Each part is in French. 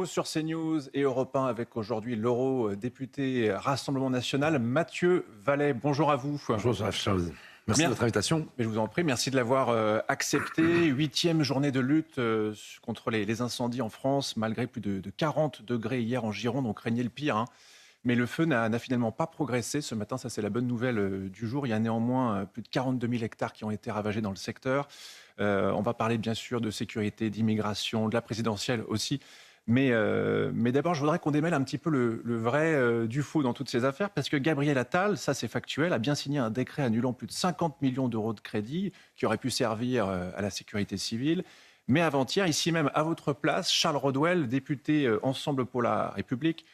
Sur CNews et Europe 1 avec aujourd'hui l'eurodéputé Rassemblement National, Mathieu Vallet. Bonjour à vous. Bonjour Charles, merci de votre invitation. Mais je vous en prie, merci de l'avoir accepté. 8e journée de lutte contre les incendies en France, malgré plus de 40 degrés hier en Gironde, on craignait le pire. Mais le feu n'a finalement pas progressé. Ce matin, ça c'est la bonne nouvelle du jour. Il y a néanmoins plus de 42 000 hectares qui ont été ravagés dans le secteur. On va parler bien sûr de sécurité, d'immigration, de la présidentielle aussi. Mais d'abord, je voudrais qu'on démêle un petit peu le vrai du faux dans toutes ces affaires, parce que Gabriel Attal, ça c'est factuel, a bien signé un décret annulant plus de 50 millions d'euros de crédits qui auraient pu servir à la sécurité civile. Mais avant-hier, ici même à votre place, Charles Rodwell, député Ensemble pour la République,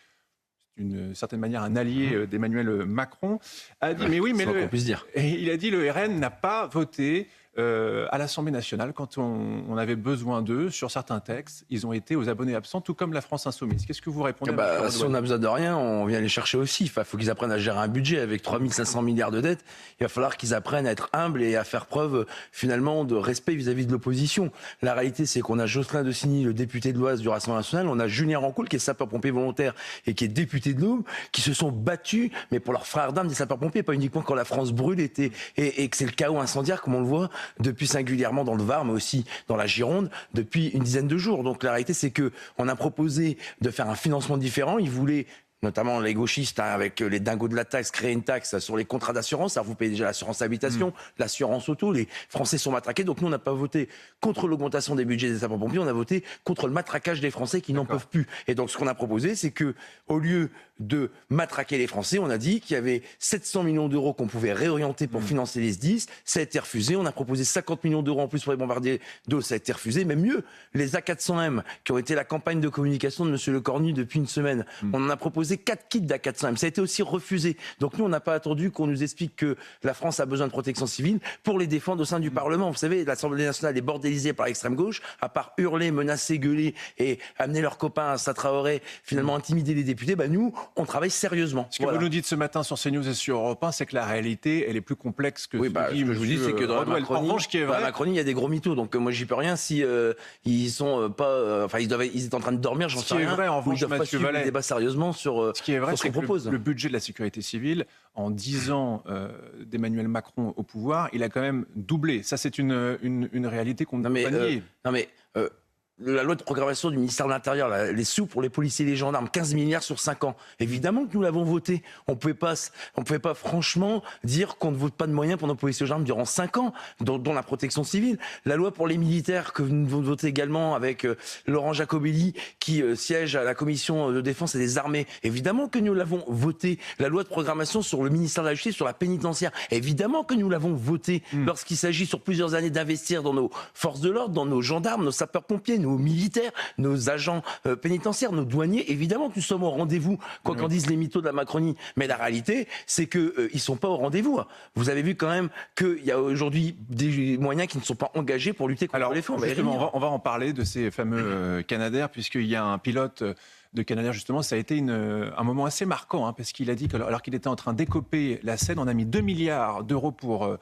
d'une certaine manière un allié d'Emmanuel Macron, a dit mais oui, mais qu'on puisse dire. Et il a dit le RN n'a pas voté à l'Assemblée nationale quand on avait besoin d'eux sur certains textes. Ils ont été aux abonnés absents, tout comme la France Insoumise. Qu'est-ce que vous répondez à Si on a besoin de rien, on vient les chercher aussi. Il faut qu'ils apprennent à gérer un budget avec 3 500 milliards de dettes. Il va falloir qu'ils apprennent à être humbles et à faire preuve finalement de respect vis-à-vis de l'opposition. La réalité, c'est qu'on a Jocelyn de Signy, le député de l'Oise du Rassemblement national. On a Julien Rancoul, qui est sapeur-pompier volontaire et qui est député de l'Aube, qui se sont battus, mais pour leurs frères d'armes des sapeurs-pompiers, pas uniquement quand la France brûle et que c'est le chaos incendiaire, comme on le voit depuis singulièrement dans le Var, mais aussi dans la Gironde, depuis une dizaine de jours. Donc la réalité, c'est qu'on a proposé de faire un financement différent. Ils voulaient, notamment les gauchistes, avec les dingos de la taxe, créer une taxe sur les contrats d'assurance. Alors vous payez déjà l'assurance habitation, l'assurance auto. Les Français sont matraqués. Donc nous, on n'a pas voté contre l'augmentation des budgets des sapeurs-pompiers. On a voté contre le matraquage des Français qui n'en peuvent plus. Et donc ce qu'on a proposé, c'est que au lieu de matraquer les Français, on a dit qu'il y avait 700 millions d'euros qu'on pouvait réorienter pour financer les SDIS. Ça a été refusé. On a proposé 50 millions d'euros en plus pour les bombardiers d'eau. Ça a été refusé. Mais mieux, les A400M, qui ont été la campagne de communication de M. Lecornu depuis une semaine, on en a proposé 4 kits d'A400M. Ça a été aussi refusé. Donc nous, on n'a pas attendu qu'on nous explique que la France a besoin de protection civile pour les défendre au sein du Parlement. Vous savez, l'Assemblée nationale est bordélisée par l'extrême gauche. À part hurler, menacer, gueuler et amener leurs copains à Traoré, finalement intimider les députés, nous, on travaille sérieusement. Ce que vous nous dites ce matin sur CNews et sur Europe 1, c'est que la réalité, elle est plus complexe que ce que je vous dis, c'est que dans la Macronie, il y a des gros mythos. Donc moi, j'y peux rien si ils sont pas, ils étaient en train de dormir, j'en sais rien. Ce qui est vrai, en revanche, Mathieu Vallet, le débat sérieusement sur ce qui est vrai, ce qu'on c'est propose. Que le budget de la sécurité civile, en 10 ans d'Emmanuel Macron au pouvoir, il a quand même doublé. Ça, c'est une réalité qu'on ne peut pas nier. La loi de programmation du ministère de l'Intérieur, les sous pour les policiers et les gendarmes, 15 milliards sur 5 ans. Évidemment que nous l'avons voté. On pouvait pas franchement dire qu'on ne vote pas de moyens pour nos policiers et gendarmes durant 5 ans, dont la protection civile. La loi pour les militaires que nous avons voté également avec Laurent Jacobelli, qui siège à la commission de défense et des armées. Évidemment que nous l'avons voté. La loi de programmation sur le ministère de la Justice, sur la pénitentiaire. Évidemment que nous l'avons voté. Lorsqu'il s'agit sur plusieurs années d'investir dans nos forces de l'ordre, dans nos gendarmes, nos sapeurs-pompiers, nos militaires, nos agents pénitentiaires, nos douaniers, évidemment que nous sommes au rendez-vous, quoi qu'en disent les mythos de la Macronie. Mais la réalité, c'est qu'ils ne sont pas au rendez-vous. Vous avez vu quand même qu'il y a aujourd'hui des moyens qui ne sont pas engagés pour lutter contre les feux. Justement, on va en parler de ces fameux Canadair, puisqu'il y a un pilote de Canadair, justement, ça a été un moment assez marquant, parce qu'il a dit qu'alors qu'il était en train d'écoper la Seine, on a mis 2 milliards d'euros pour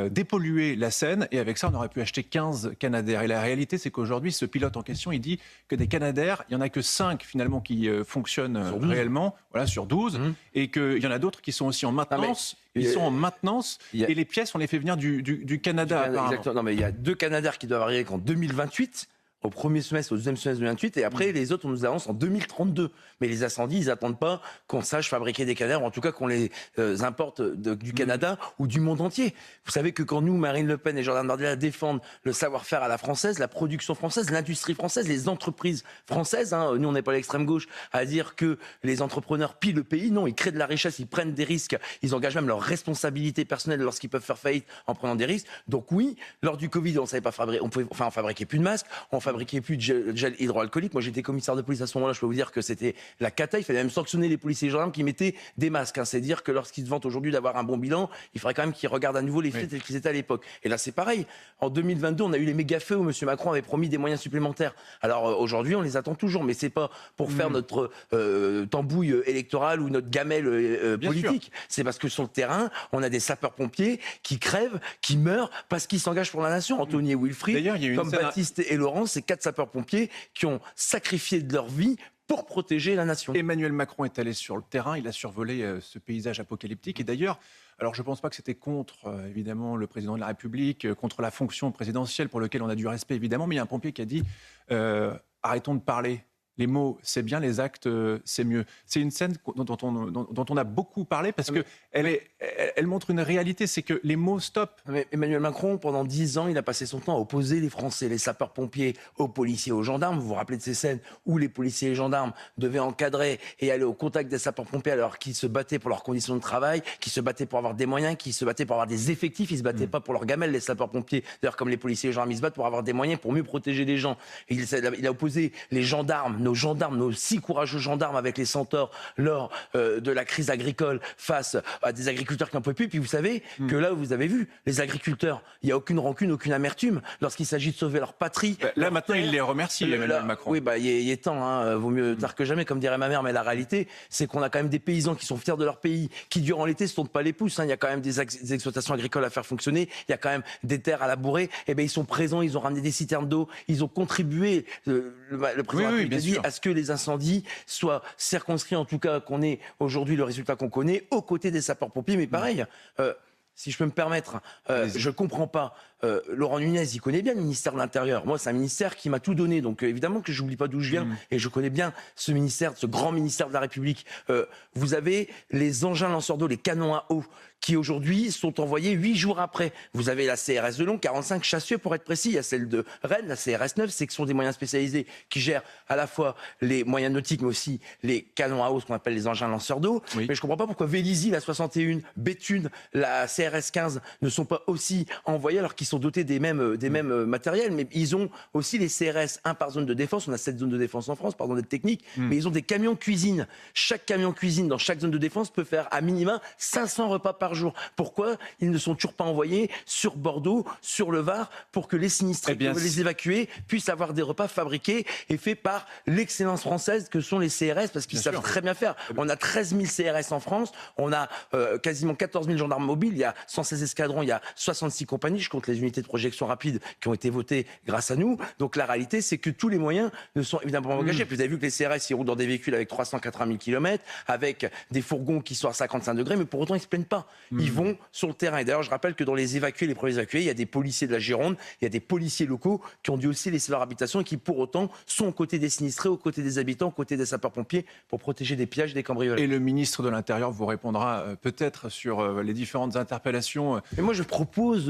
dépolluer la Seine, et avec ça, on aurait pu acheter 15 Canadair. Et la réalité, c'est qu'aujourd'hui, ce pilote en question, il dit que des Canadair, il n'y en a que 5 finalement qui fonctionnent réellement, sur 12, et qu'il y en a d'autres qui sont aussi en maintenance. Ils sont en maintenance, et les pièces, on les fait venir du Canada. Exactement. Non, mais il y a 2 Canadair qui doivent arriver qu'en 2028. Au premier semestre, au deuxième semestre de 2028, et après les autres, on nous avance en 2032. Mais les incendies, ils n'attendent pas qu'on sache fabriquer des Canadair, ou en tout cas qu'on les importe du Canada ou du monde entier. Vous savez que quand nous, Marine Le Pen et Jordan Bardella défendent le savoir-faire à la française, la production française, l'industrie française, les entreprises françaises, nous on n'est pas l'extrême gauche à dire que les entrepreneurs pillent le pays, non, ils créent de la richesse, ils prennent des risques, ils engagent même leur responsabilité personnelle lorsqu'ils peuvent faire faillite en prenant des risques. Donc oui, lors du Covid, on savait pas fabriquer, on fabriquait plus de masques, on fabriquait plus de gel hydroalcoolique. Moi, j'étais commissaire de police à ce moment-là. Je peux vous dire que c'était la cata. Il fallait même sanctionner les policiers et gendarmes qui mettaient des masques. C'est dire que lorsqu'ils se vantent aujourd'hui d'avoir un bon bilan, il faudrait quand même qu'ils regardent à nouveau les faits tels qu'ils étaient à l'époque. Et là, c'est pareil. En 2022, on a eu les méga-feux où M. Macron avait promis des moyens supplémentaires. Alors aujourd'hui, on les attend toujours, mais c'est pas pour faire notre tambouille électorale ou notre gamelle politique. C'est parce que sur le terrain, on a des sapeurs-pompiers qui crèvent, qui meurent parce qu'ils s'engagent pour la nation. Anthony et Wilfried, comme Baptiste et Laurent, c'est 4 sapeurs-pompiers qui ont sacrifié de leur vie pour protéger la nation. Emmanuel Macron est allé sur le terrain, il a survolé ce paysage apocalyptique. Et d'ailleurs, alors je ne pense pas que c'était contre, évidemment, le président de la République, contre la fonction présidentielle pour laquelle on a du respect, évidemment, mais il y a un pompier qui a dit arrêtons de parler. Les mots, c'est bien, les actes, c'est mieux. C'est une scène dont on a beaucoup parlé parce qu'elle montre une réalité, c'est que les mots stoppent. Mais Emmanuel Macron, pendant 10 ans, il a passé son temps à opposer les Français, les sapeurs-pompiers, aux policiers, aux gendarmes. Vous vous rappelez de ces scènes où les policiers et les gendarmes devaient encadrer et aller au contact des sapeurs-pompiers alors qu'ils se battaient pour leurs conditions de travail, qu'ils se battaient pour avoir des moyens, qu'ils se battaient pour avoir des effectifs, ils se battaient pas pour leurs gamelles, les sapeurs-pompiers. D'ailleurs, comme les policiers et les gendarmes, ils se battent pour avoir des moyens, pour mieux protéger les gens. Et il a opposé les gendarmes, nos si courageux gendarmes avec les centaures lors de la crise agricole face à des agriculteurs qui n'en pouvaient plus. Puis vous savez que là, vous avez vu, les agriculteurs, il n'y a aucune rancune, aucune amertume lorsqu'il s'agit de sauver leur patrie. Là, maintenant, il les remercie, Emmanuel Macron. Oui, il est temps, hein, vaut mieux tard que jamais, comme dirait ma mère, mais la réalité, c'est qu'on a quand même des paysans qui sont fiers de leur pays, qui durant l'été se tournent pas les pouces, hein. Il y a quand même des exploitations agricoles à faire fonctionner, il y a quand même des terres à labourer, et ben ils sont présents, ils ont ramené des citernes d'eau, ils ont contribué, le président a dit, à ce que les incendies soient circonscrits, en tout cas qu'on ait aujourd'hui le résultat qu'on connaît, aux côtés des sapeurs-pompiers. Mais pareil, si je peux me permettre, je comprends pas. Laurent Nunez, il connaît bien le ministère de l'Intérieur. Moi, c'est un ministère qui m'a tout donné. Donc, évidemment que je n'oublie pas d'où je viens. Et je connais bien ce ministère, ce grand ministère de la République. Vous avez les engins lanceurs d'eau, les canons à eau, qui aujourd'hui sont envoyés 8 jours après. Vous avez la CRS de Lyon, 45 chassieux pour être précis. Il y a celle de Rennes, la CRS 9, c'est que ce sont des moyens spécialisés qui gèrent à la fois les moyens nautiques, mais aussi les canons à eau, ce qu'on appelle les engins lanceurs d'eau. Mais je ne comprends pas pourquoi Vélizy, la 61, Béthune, la CRS 15 ne sont pas aussi envoyés alors qu'ils sont dotés des mêmes matériels. Mais ils ont aussi les CRS, un par zone de défense. On a 7 zones de défense en France, pardon d'être technique. Mais ils ont des camions cuisine. Chaque camion cuisine dans chaque zone de défense peut faire à minima 500 repas par jour. Pourquoi ils ne sont toujours pas envoyés sur Bordeaux, sur le Var, pour que les sinistrés qui veulent les évacuer puissent avoir des repas fabriqués et faits par l'excellence française que sont les CRS, parce qu'ils savent très bien faire. On a 13 000 CRS en France, on a quasiment 14 000 gendarmes mobiles, il y a 116 escadrons, il y a 66 compagnies, je compte les unités de projection rapide qui ont été votées grâce à nous. Donc la réalité, c'est que tous les moyens ne sont évidemment pas engagés. Puis vous avez vu que les CRS, ils roulent dans des véhicules avec 380 000 km, avec des fourgons qui sont à 55 degrés, mais pour autant, ils ne se plaignent pas. Ils vont sur le terrain. Et d'ailleurs, je rappelle que dans les évacués, les premiers évacués, il y a des policiers de la Gironde, il y a des policiers locaux qui ont dû aussi laisser leur habitation et qui, pour autant, sont aux côtés des sinistrés, aux côtés des habitants, aux côtés des sapeurs-pompiers pour protéger des pillages et des cambriolages. Et le ministre de l'Intérieur vous répondra peut-être sur les différentes interpellations. Mais moi, je propose,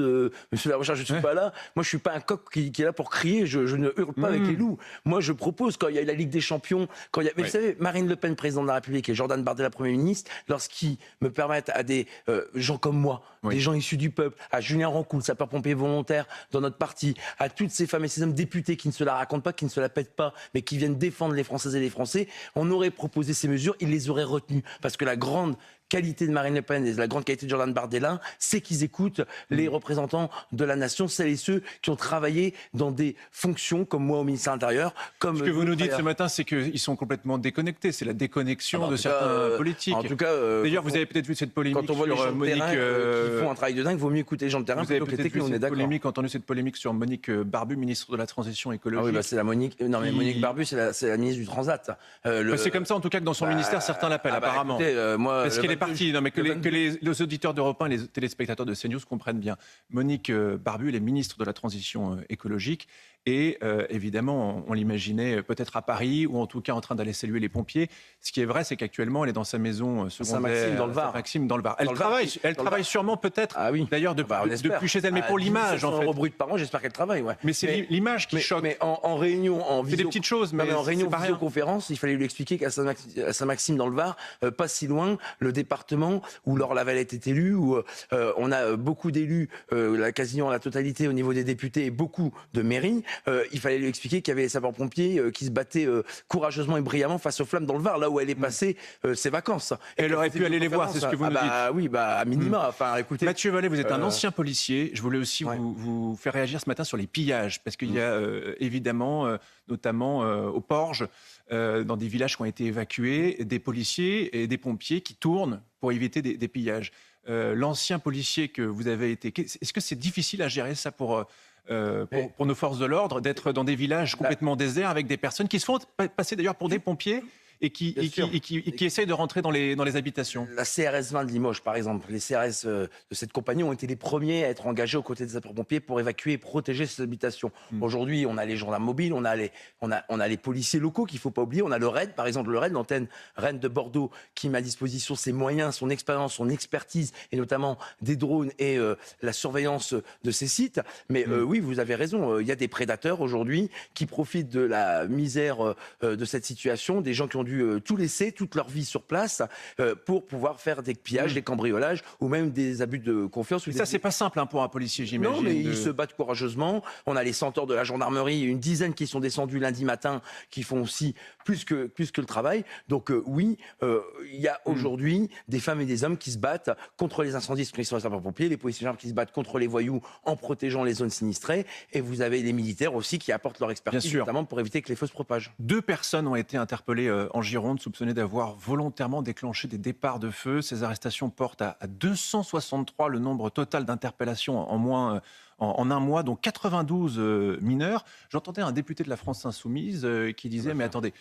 monsieur Larochard, je ne suis pas là. Moi, je ne suis pas un coq qui est là pour crier. Je ne hurle pas avec les loups. Moi, je propose, quand il y a la Ligue des Champions, quand il y a... Mais vous savez, Marine Le Pen, présidente de la République, et Jordan Bardella, Premier ministre, lorsqu'ils me permettent à des gens comme moi, des gens issus du peuple, à Julien Rancoul, sapeur-pompier volontaire dans notre parti, à toutes ces femmes et ces hommes députés qui ne se la racontent pas, qui ne se la pètent pas, mais qui viennent défendre les Françaises et les Français, on aurait proposé ces mesures, ils les auraient retenues. Parce que la grande qualité de Marine Le Pen et la grande qualité de Jordan Bardella, c'est qu'ils écoutent les représentants de la nation, celles et ceux qui ont travaillé dans des fonctions comme moi au ministère de l'Intérieur. Ce que vous nous dites ce matin, c'est qu'ils sont complètement déconnectés. C'est la déconnexion de certains politiques. En tout cas, d'ailleurs, vous avez peut-être vu cette polémique quand on voit les gens sur Monique. Qui font un travail de dingue, il vaut mieux écouter les gens de terrain plutôt que les techniques. On est d'accord. Vous avez entendu cette polémique sur Monique Barbu, ministre de la Transition écologique. Ah oui, c'est la Monique. Non, mais Monique Barbu, c'est la ministre du Transat. C'est comme ça, en tout cas, que dans son ministère, certains l'appellent apparemment. Écoutez, parce qu'elle est partie. Non, mais que les auditeurs d'Europe 1 et les téléspectateurs de CNews comprennent bien. Monique Barbu, elle est ministre de la Transition écologique. Et évidemment, on l'imaginait peut-être à Paris ou en tout cas en train d'aller saluer les pompiers. Ce qui est vrai, c'est qu'actuellement, elle est dans sa maison secondaire. Saint-Maxime dans le Var. Saint-Maxime dans le Var. Elle travaille sûrement peut-être, d'ailleurs, depuis chez elle, mais pour l'image, en fait. Brut par an, j'espère qu'elle travaille, ouais. Mais c'est l'image qui choque. Mais en réunion, c'est des petites choses, mais en réunion, c'est visioconférence, il fallait lui expliquer qu'à Saint-Maxime dans le Var, pas si loin, le département où Laure Lavalette est élue, où on a beaucoup d'élus, quasiment la totalité au niveau des députés et beaucoup de mairies, il fallait lui expliquer qu'il y avait les sapeurs-pompiers qui se battaient courageusement et brillamment face aux flammes dans le Var, là où elle est passée ses vacances. Et elle aurait pu aller les voir, c'est ce que vous nous dites. Oui, à minima. Enfin, écoutez. Mathieu Vallet, vous êtes un ancien policier. Je voulais aussi vous faire réagir ce matin sur les pillages, parce qu'il y a évidemment, notamment au Porge, dans des villages qui ont été évacués, des policiers et des pompiers qui tournent pour éviter des pillages. L'ancien policier que vous avez été, est-ce que c'est difficile à gérer ça pour pour nos forces de l'ordre d'être dans des villages complètement déserts avec des personnes qui se font passer d'ailleurs pour des pompiers et qui essayent de rentrer dans les habitations. La CRS 20 de Limoges, par exemple, les CRS de cette compagnie ont été les premiers à être engagés aux côtés des sapeurs-pompiers pour évacuer et protéger ces habitations. Aujourd'hui, on a les gendarmes mobiles, on a les policiers locaux qu'il ne faut pas oublier, on a le RAID, par exemple, le RAID, l'antenne RAID de Bordeaux, qui met à disposition ses moyens, son expérience, son expertise, et notamment des drones et la surveillance de ces sites. Mais oui, vous avez raison, il y a des prédateurs aujourd'hui qui profitent de la misère de cette situation, des gens qui ont dû tout laisser, toute leur vie sur place, pour pouvoir faire des pillages, des cambriolages ou même des abus de confiance. Et ça, c'est pas simple pour un policier, j'imagine. Non, mais ils se battent courageusement. On a les centaures de la gendarmerie, une dizaine qui sont descendus lundi matin, qui font aussi plus que le travail. Donc oui, il y a aujourd'hui des femmes et des hommes qui se battent contre les incendies, qui sont les sapeurs-pompiers, les policiers qui se battent contre les voyous en protégeant les zones sinistrées. Et vous avez les militaires aussi qui apportent leur expertise, notamment pour éviter que les feux se propagent. 2 personnes ont été interpellées en Gironde, soupçonnées d'avoir volontairement déclenché des départs de feu. Ces arrestations portent à 263 le nombre total d'interpellations en un mois, dont 92 mineurs. J'entendais un député de la France Insoumise qui disait, mais attendez,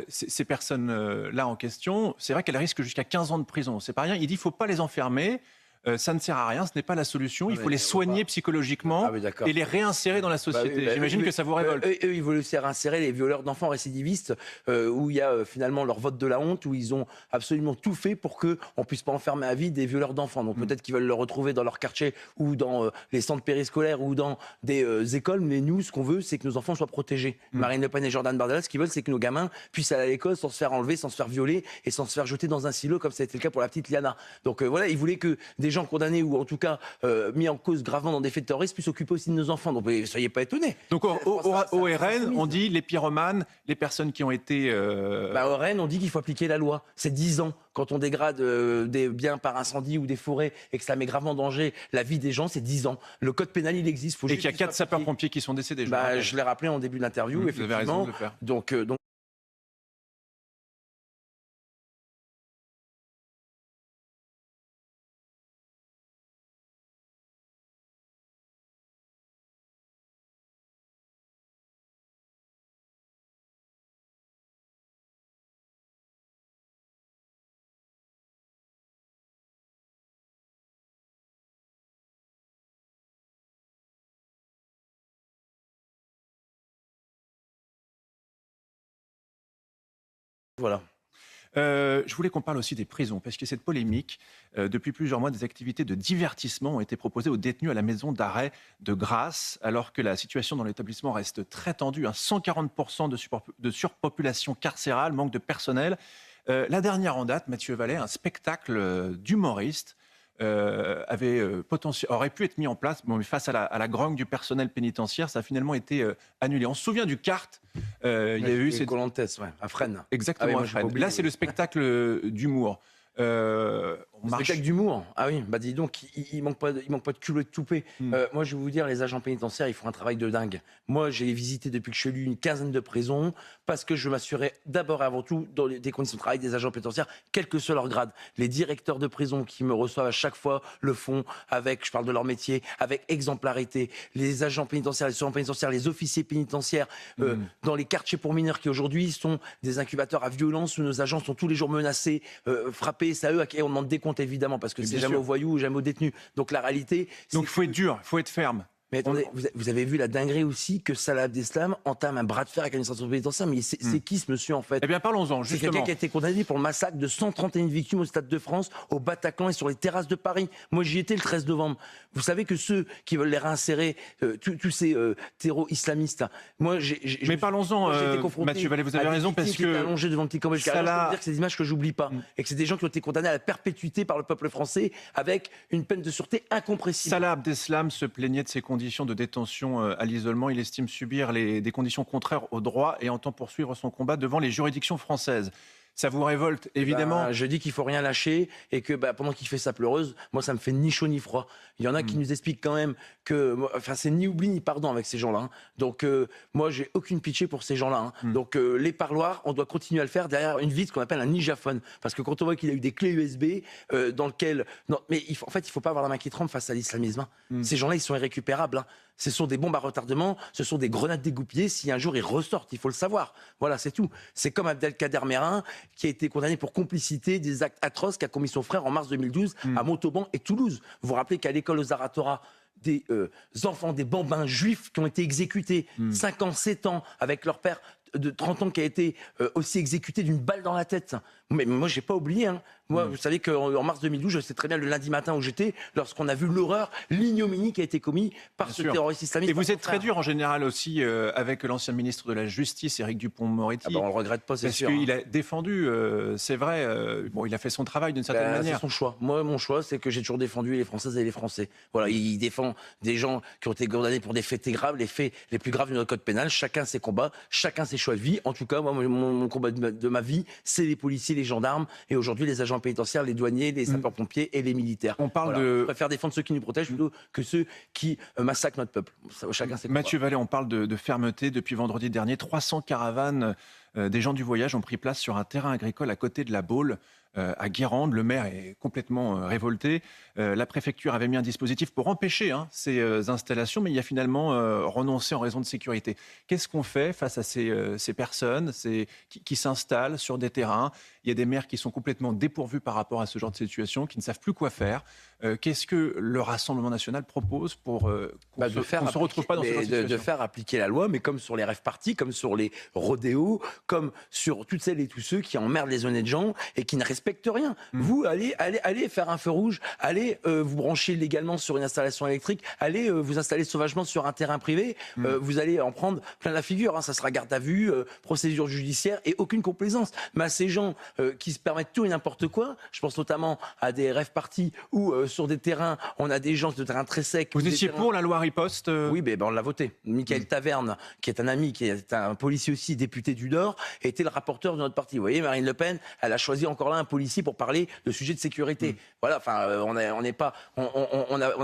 ces personnes-là en question, c'est vrai qu'elles risquent jusqu'à 15 ans de prison. C'est pas rien. Il dit, il ne faut pas les enfermer. Ça ne sert à rien, ce n'est pas la solution. Il faut les soigner psychologiquement et les réinsérer dans la société. J'imagine que ça vous révolte. Eux, ils veulent aussi réinsérer les violeurs d'enfants récidivistes, où il y a finalement leur vote de la honte, où ils ont absolument tout fait pour qu'on ne puisse pas enfermer à vie des violeurs d'enfants. Donc peut-être qu'ils veulent le retrouver dans leur quartier ou dans les centres périscolaires ou dans des écoles. Mais nous, ce qu'on veut, c'est que nos enfants soient protégés. Marine Le Pen et Jordan Bardella, ce qu'ils veulent, c'est que nos gamins puissent aller à l'école sans se faire enlever, sans se faire violer et sans se faire jeter dans un silo, comme ça a été le cas pour la petite Liana. Donc voilà, ils voulaient que des gens condamnés ou en tout cas mis en cause gravement dans des faits de terrorisme puissent s'occuper aussi de nos enfants. Donc soyez pas étonnés. Donc au RN, on dit les pyromanes, les personnes qui ont été... Au RN, on dit qu'il faut appliquer la loi. C'est 10 ans. Quand on dégrade des biens par incendie ou des forêts et que ça met gravement en danger la vie des gens, c'est 10 ans. Le code pénal, il existe. Et qu'il y a 4 sapeurs-pompiers qui sont décédés. Je l'ai rappelé en début de l'interview, effectivement. Vous avez raison de le faire. Donc voilà. Je voulais qu'on parle aussi des prisons, parce que cette polémique, depuis plusieurs mois, des activités de divertissement ont été proposées aux détenus à la maison d'arrêt de Grasse, alors que la situation dans l'établissement reste très tendue. 140% de surpopulation carcérale, manque de personnel. La dernière en date, Mathieu Vallet, un spectacle d'humoriste, aurait pu être mis en place, mais face à la grogne du personnel pénitentiaire, ça a finalement été annulé. On se souvient du Cart. Il y a eu cette Colantes, à Fresnes. Exactement, à Fresnes. Là, c'est le spectacle d'humour. Spectacle d'humour. Ah oui, bah dis donc, il manque pas de culot et de toupet. Moi, je vais vous dire, les agents pénitentiaires, ils font un travail de dingue. Moi, j'ai visité depuis que je suis élu une quinzaine de prisons parce que je m'assurais d'abord et avant tout dans des conditions de travail des agents pénitentiaires, quel que soit leur grade. Les directeurs de prison qui me reçoivent à chaque fois le font avec, je parle de leur métier, avec exemplarité. Les agents pénitentiaires, les surveillants pénitentiaires, les officiers pénitentiaires dans les quartiers pour mineurs qui aujourd'hui sont des incubateurs à violence où nos agents sont tous les jours menacés, frappés. C'est à eux à qui on demande des comptes évidemment parce que c'est jamais aux voyous, jamais aux détenus. Donc la réalité... Donc il faut être dur, il faut être ferme. Mais attendez, vous avez vu la dinguerie aussi que Salah Abdeslam entame un bras de fer avec l'administration pénitentiaire. Mais c'est qui ce monsieur en fait? Eh bien parlons-en, justement. C'est quelqu'un qui a été condamné pour le massacre de 131 victimes au Stade de France, au Bataclan et sur les terrasses de Paris. Moi j'y étais le 13 novembre. Vous savez que ceux qui veulent les réinsérer, tous ces terreaux islamistes, moi mais parlons-en, Mathieu Vallet, vous avez raison parce que... allongé devant le petit camp. Je peux dire que c'est des images que j'oublie pas. Et que c'est des gens qui ont été condamnés à la perpétuité par le peuple français avec une peine de sûreté incompressible. Salah Abdeslam se plaignait de ses conditions de détention à l'isolement. Il estime subir des conditions contraires au droit et entend poursuivre son combat devant les juridictions françaises. Ça vous révolte, évidemment. Je dis qu'il faut rien lâcher et que pendant qu'il fait sa pleureuse, moi ça me fait ni chaud ni froid. Il y en a qui nous expliquent quand même que, c'est ni oubli ni pardon avec ces gens-là. Donc moi j'ai aucune pitié pour ces gens-là. Donc les parloirs, on doit continuer à le faire derrière une vitre qu'on appelle un nijaphone. Parce que quand on voit qu'il a eu des clés USB dans lequel, non, mais en fait il faut pas avoir la main qui tremble face à l'islamisme. Ces gens-là ils sont irrécupérables. Ce sont des bombes à retardement, ce sont des grenades dégoupillées si un jour ils ressortent, il faut le savoir. Voilà, c'est tout. C'est comme Abdelkader Mérin qui a été condamné pour complicité des actes atroces qu'a commis son frère en mars 2012 à Montauban et Toulouse. Vous vous rappelez qu'à l'école aux Aratora, des enfants, des bambins juifs qui ont été exécutés 5 ans, 7 ans avec leur père de 30 ans qui a été aussi exécuté d'une balle dans la tête. Mais moi, j'ai pas oublié. Hein. Moi, vous savez qu'en mars 2012, je sais très bien le lundi matin où j'étais, lorsqu'on a vu l'horreur, l'ignominie qui a été commise par ce terroriste islamiste. Et vous êtes très dur en général aussi avec l'ancien ministre de la Justice, Éric Dupond-Moretti. Ah ben, on le regrette pas, c'est sûr. Parce qu'il a défendu, c'est vrai, bon, il a fait son travail d'une certaine manière. C'est son choix. Moi, mon choix, c'est que j'ai toujours défendu les Françaises et les Français. Voilà, il défend des gens qui ont été condamnés pour des faits graves, les faits les plus graves de notre code pénal. Chacun ses combats, chacun ses choix de vie. En tout cas, moi, mon combat de ma vie, c'est les policiers, les gendarmes et aujourd'hui les agents pénitentiaires, les douaniers, les sapeurs-pompiers et les militaires. On parle de... Je préfère défendre ceux qui nous protègent plutôt que ceux qui massacrent notre peuple. Chacun ses combats. Mathieu Vallet, on parle de fermeté. Depuis vendredi dernier, 300 caravanes des gens du voyage ont pris place sur un terrain agricole à côté de la Baule, à Guérande. Le maire est complètement révolté. La préfecture avait mis un dispositif pour empêcher ces installations, mais il a finalement renoncé en raison de sécurité. Qu'est-ce qu'on fait face à ces personnes qui s'installent sur des terrains? Il y a des maires qui sont complètement dépourvus par rapport à ce genre de situation, qui ne savent plus quoi faire. Qu'est-ce que le Rassemblement national propose pour qu'on ne se retrouve pas dans ce genre de situation? De faire appliquer la loi, mais comme sur les rave parties, comme sur les rodéos, comme sur toutes celles et tous ceux qui emmerdent les honnêtes gens et qui ne respectent rien. Vous, allez faire un feu rouge, allez vous brancher illégalement sur une installation électrique, allez vous installer sauvagement sur un terrain privé, vous allez en prendre plein la figure. Ça sera garde à vue, procédure judiciaire et aucune complaisance. Mais à ces gens qui se permettent tout et n'importe quoi, je pense notamment à des rave parties où sur des terrains, on a des gens de terrain très secs. Vous étiez pour la loi riposte Oui, on l'a voté. Michael Taverne, qui est un ami, qui est un policier aussi, député du Nord, était le rapporteur de notre parti. Vous voyez, Marine Le Pen, elle a choisi encore là un policier pour parler de sujets de sécurité. Voilà, enfin, on n'a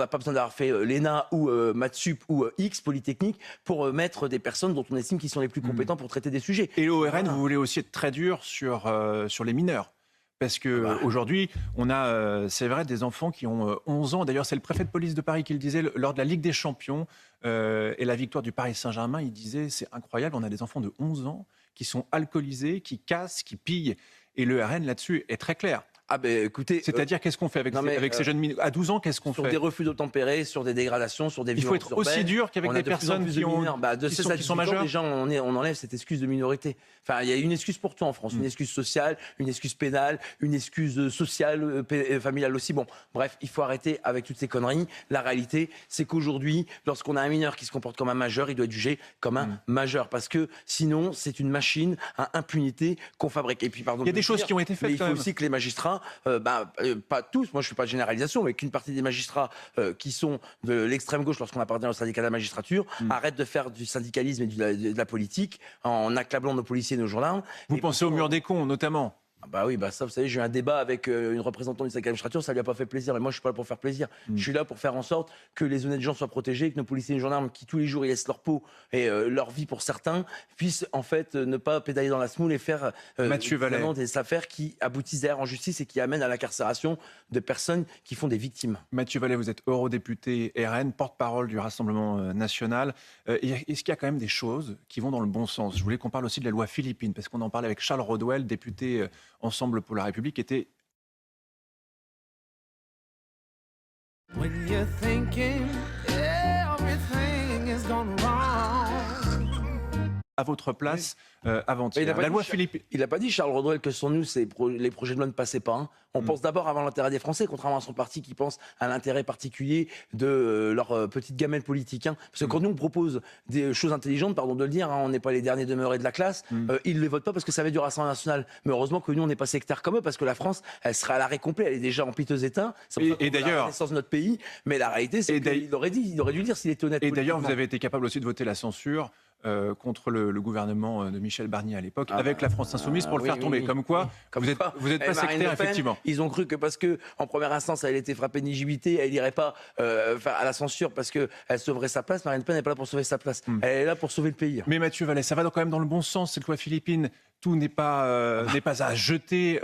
pas besoin d'avoir fait l'ENA ou Mathsup ou X Polytechnique pour mettre des personnes dont on estime qu'ils sont les plus compétents pour traiter des sujets. Et l'ORN, vous voulez aussi être très dur sur les mineurs. Parce qu'aujourd'hui, on a, c'est vrai, des enfants qui ont 11 ans. D'ailleurs, c'est le préfet de police de Paris qui le disait lors de la Ligue des Champions et la victoire du Paris Saint-Germain. Il disait, c'est incroyable, on a des enfants de 11 ans qui sont alcoolisés, qui cassent, qui pillent. Et le RN, là-dessus, est très clair. Écoutez, c'est-à-dire, qu'est-ce qu'on fait avec ces jeunes mineurs? À 12 ans, qu'est-ce qu'on fait? Sur des refus d'obtempérer, sur des dégradations, sur des violences urbaines. Il faut être aussi dur qu'avec des personnes qui sont majeures. Déjà, on enlève cette excuse de minorité. Enfin, il y a une excuse pour tout en France. Une excuse sociale, une excuse pénale, une excuse sociale, familiale aussi. Bon, bref, il faut arrêter avec toutes ces conneries. La réalité, c'est qu'aujourd'hui, lorsqu'on a un mineur qui se comporte comme un majeur, il doit être jugé comme un majeur. Parce que sinon, c'est une machine à impunité qu'on fabrique. Et puis, pardon, il y a des choses qui ont été faites. Mais il faut aussi que les magistrats, pas tous, moi je ne fais pas de généralisation, mais qu'une partie des magistrats qui sont de l'extrême gauche lorsqu'on appartient au syndicat de la magistrature arrêtent de faire du syndicalisme et de la politique en accablant nos policiers et nos gendarmes. Vous pensez au mur des cons, notamment? Oui, ça, vous savez, j'ai eu un débat avec une représentante du syndicat d'administration, ça lui a pas fait plaisir. Et moi, je suis pas là pour faire plaisir. Je suis là pour faire en sorte que les honnêtes gens soient protégés, que nos policiers et nos gendarmes, qui tous les jours ils laissent leur peau et leur vie pour certains, puissent en fait ne pas pédaler dans la semoule et faire des affaires qui aboutissent derrière en justice et qui amènent à l'incarcération de personnes qui font des victimes. Mathieu Vallet, vous êtes eurodéputé RN, porte-parole du Rassemblement national. Est-ce qu'il y a quand même des choses qui vont dans le bon sens? Je voulais qu'on parle aussi de la loi Philippine, parce qu'on en parlait avec Charles Rodwell, député Ensemble pour la République, était... When you're thinking everything is gone wrong. À votre place avant-hier. La loi Philippine. Il n'a pas dit, Charles Rodwell, que sans nous, les projets de loi ne passaient pas. On pense d'abord avant l'intérêt des Français, contrairement à son parti qui pense à l'intérêt particulier de leur petite gamelle politique. Parce que quand nous, on propose des choses intelligentes, pardon de le dire, on n'est pas les derniers demeurés de la classe, ils ne les votent pas parce que ça va être du Rassemblement national. Mais heureusement que nous, on n'est pas sectaires comme eux, parce que la France, elle serait à l'arrêt complet, elle est déjà en piteux état. Et d'ailleurs, la renaissance de notre pays. Mais la réalité, c'est qu'il aurait dû le dire s'il était honnête. Et d'ailleurs, vous avez été capable aussi de voter la censure contre le gouvernement de Michel Barnier à l'époque, avec la France Insoumise pour le faire tomber. Comme quoi, vous n'êtes pas sectaire, effectivement. Ils ont cru que parce que en première instance, elle était frappée d'inéligibilité, elle n'irait pas à la censure parce qu'elle sauverait sa place. Marine Le Pen n'est pas là pour sauver sa place. Elle est là pour sauver le pays. Mais Mathieu Vallet, ça va quand même dans le bon sens, cette loi Philippine. tout n'est pas à jeter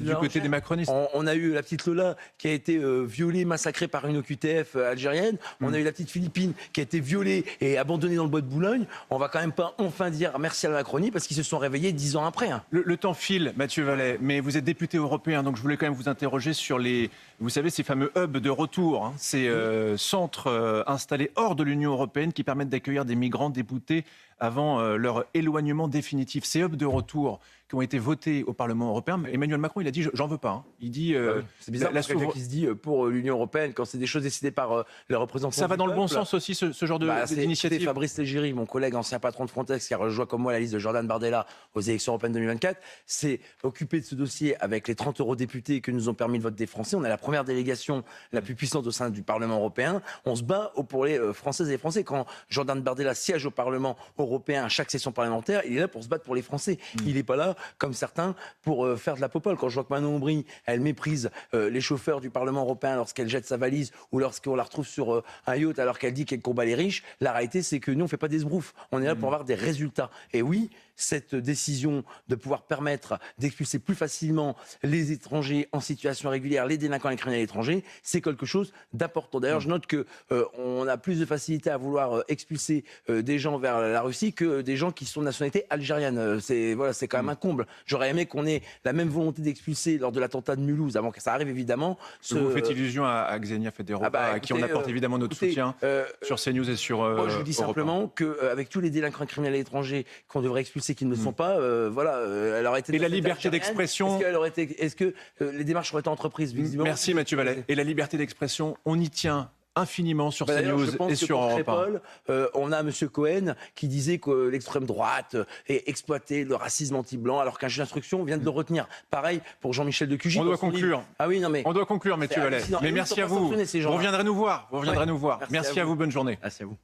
du côté des macronistes. On a eu la petite Lola qui a été violée, massacrée par une OQTF algérienne. On a eu la petite Philippine qui a été violée et abandonnée dans le bois de Boulogne. On va quand même pas enfin dire merci à la Macronie parce qu'ils se sont réveillés 10 ans après. Le temps file, Mathieu Vallet, mais vous êtes député européen, donc je voulais quand même vous interroger sur vous savez, ces fameux hubs de retour, ces centres installés hors de l'Union européenne qui permettent d'accueillir des migrants déboutés avant leur éloignement définitif. Ces hubs de retour qui ont été votés au Parlement européen, Emmanuel Macron, il a dit « j'en veux pas ». Il dit c'est bizarre, quelqu'un qui se dit pour l'Union européenne, quand c'est des choses décidées par les représentants ça va dans peuple, le bon sens aussi, ce genre d'initiative. C'est Fabrice Leggeri, mon collègue ancien patron de Frontex, qui a rejoint comme moi la liste de Jordan Bardella aux élections européennes 2024, s'est occupé de ce dossier avec les 30 eurodéputés que nous ont permis le vote des Français. On a la première délégation la plus puissante au sein du Parlement européen. On se bat pour les Françaises et les Français. Quand Jordan Bardella siège au Parlement européen à chaque session parlementaire, il est là pour se battre pour les Français. Il n'est pas là, comme certains, pour faire de la popole. Quand je vois que Manon Aubry, elle méprise les chauffeurs du Parlement européen lorsqu'elle jette sa valise ou lorsqu'on la retrouve sur un yacht alors qu'elle dit qu'elle combat les riches, la réalité c'est que nous on fait pas des sbroufs. On est là pour avoir des résultats. Et oui, cette décision de pouvoir permettre d'expulser plus facilement les étrangers en situation régulière, les délinquants et les criminels étrangers, c'est quelque chose d'important. D'ailleurs, je note que on a plus de facilité à vouloir expulser des gens vers la Russie que des gens qui sont de nationalité algérienne. C'est quand même un comble. J'aurais aimé qu'on ait la même volonté d'expulser lors de l'attentat de Mulhouse, avant que ça arrive évidemment. Vous faites illusion à Xenia Federova, à qui on apporte évidemment notre soutien sur CNews et sur moi, je vous dis simplement qu'avec tous les délinquants criminels étrangers qu'on devrait expulser qui ne le sont pas, elle aurait été... Et la liberté d'expression... Est-ce que les démarches auraient été entreprises visiblement? Merci Mathieu Vallet. Et la liberté d'expression, on y tient infiniment sur CNews et sur Europe 1. On a M. Cohen qui disait que l'extrême droite exploitait le racisme anti-blanc alors qu'un juge d'instruction vient de le retenir. Pareil pour Jean-Michel de Cugy. On doit conclure. Ah oui, non mais... On doit conclure, Mathieu Vallet. Mais merci à vous. Vous reviendrez nous voir. Merci à vous. Bonne journée. Merci à vous.